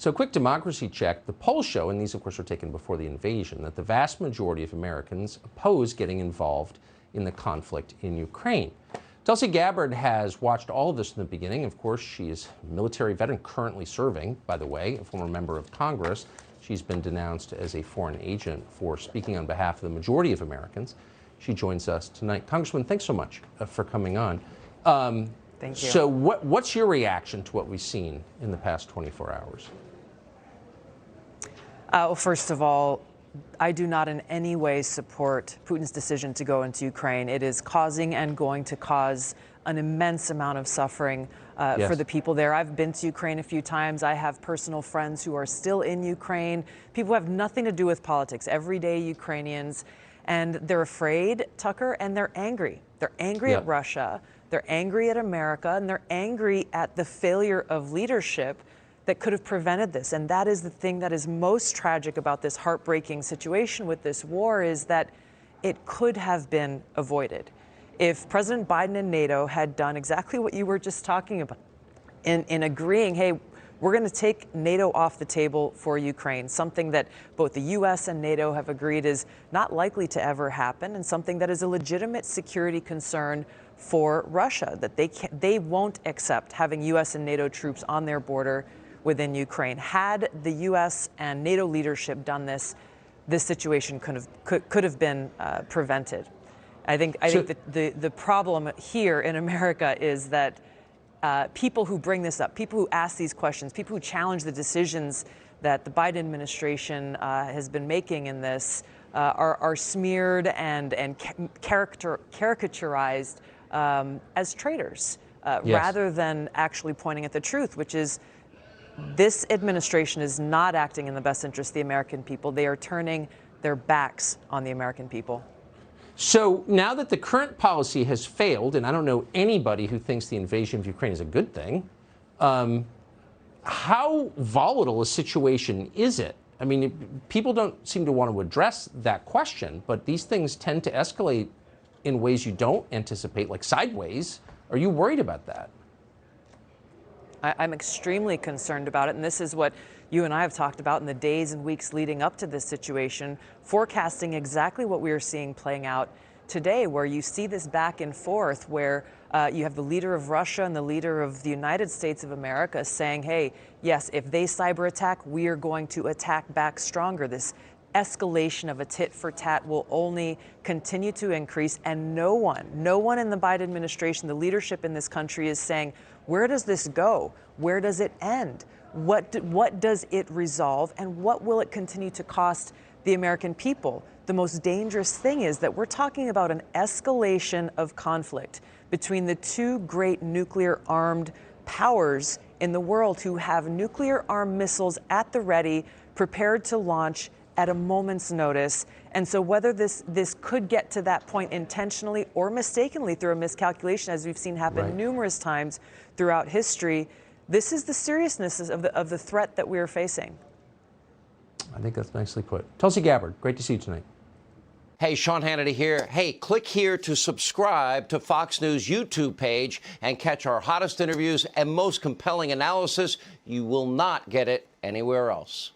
So quick democracy check. The polls show, and these of course are taken before the invasion, that the vast majority of Americans oppose getting involved in the conflict in Ukraine. Tulsi Gabbard has watched all of this from the beginning. Of course, she is a military veteran currently serving, by the way, a former member of Congress. She's been denounced as a foreign agent for speaking on behalf of the majority of Americans. She joins us tonight. Congressman, thanks so much for coming on. Thank you. So what's your reaction to what we've seen in the past 24 hours? Well, first of all, I do not in any way support Putin's decision to go into Ukraine. It is causing and going to cause an immense amount of suffering for the people there. I've been to Ukraine a few times. I have personal friends who are still in Ukraine, people who have nothing to do with politics, everyday Ukrainians. And they're afraid, Tucker, and they're angry. They're angry at Russia, they're angry at America, and they're angry at the failure of leadership that could have prevented this. And that is the thing that is most tragic about this heartbreaking situation with this war, is that it could have been avoided. If President Biden and NATO had done exactly what you were just talking about in agreeing, hey, we're going to take NATO off the table for Ukraine, something that both the U.S. and NATO have agreed is not likely to ever happen, and something that is a legitimate security concern for Russia, that they won't accept having U.S. and NATO troops on their border within Ukraine. Had the U.S. and NATO leadership done this, this situation could have been prevented. I think that the problem here in America is that people who bring this up, people who ask these questions, people who challenge the decisions that the Biden administration has been making in this are smeared and caricaturized as traitors, rather than actually pointing at the truth, which is this administration is not acting in the best interest of the American people. They are turning their backs on the American people. So now that the current policy has failed, and I don't know anybody who thinks the invasion of Ukraine is a good thing, how volatile a situation is it? I mean, people don't seem to want to address that question, but these things tend to escalate in ways you don't anticipate, like sideways. Are you worried about that? I'm extremely concerned about it, and this is what you and I have talked about in the days and weeks leading up to this situation, forecasting exactly what we are seeing playing out today, where you see this back and forth, where you have the leader of Russia and the leader of the United States of America saying, hey, yes, if they cyber attack, we are going to attack back stronger. This escalation of a tit for tat will only continue to increase, and no one in the Biden administration, the leadership in this country, is saying, where does this go? Where does it end? What does it resolve, and what will it continue to cost the American people? The most dangerous thing is that we're talking about an escalation of conflict between the two great nuclear-armed powers in the world who have nuclear-armed missiles at the ready, prepared to launch at a moment's notice. And so whether this could get to that point intentionally or mistakenly through a miscalculation, as we've seen happen numerous times throughout history, this is the seriousness of the threat that we are facing. I think that's nicely put. Tulsi Gabbard, great to see you tonight. Hey, Sean Hannity here. Hey, click here to subscribe to Fox News YouTube page and catch our hottest interviews and most compelling analysis. You will not get it anywhere else.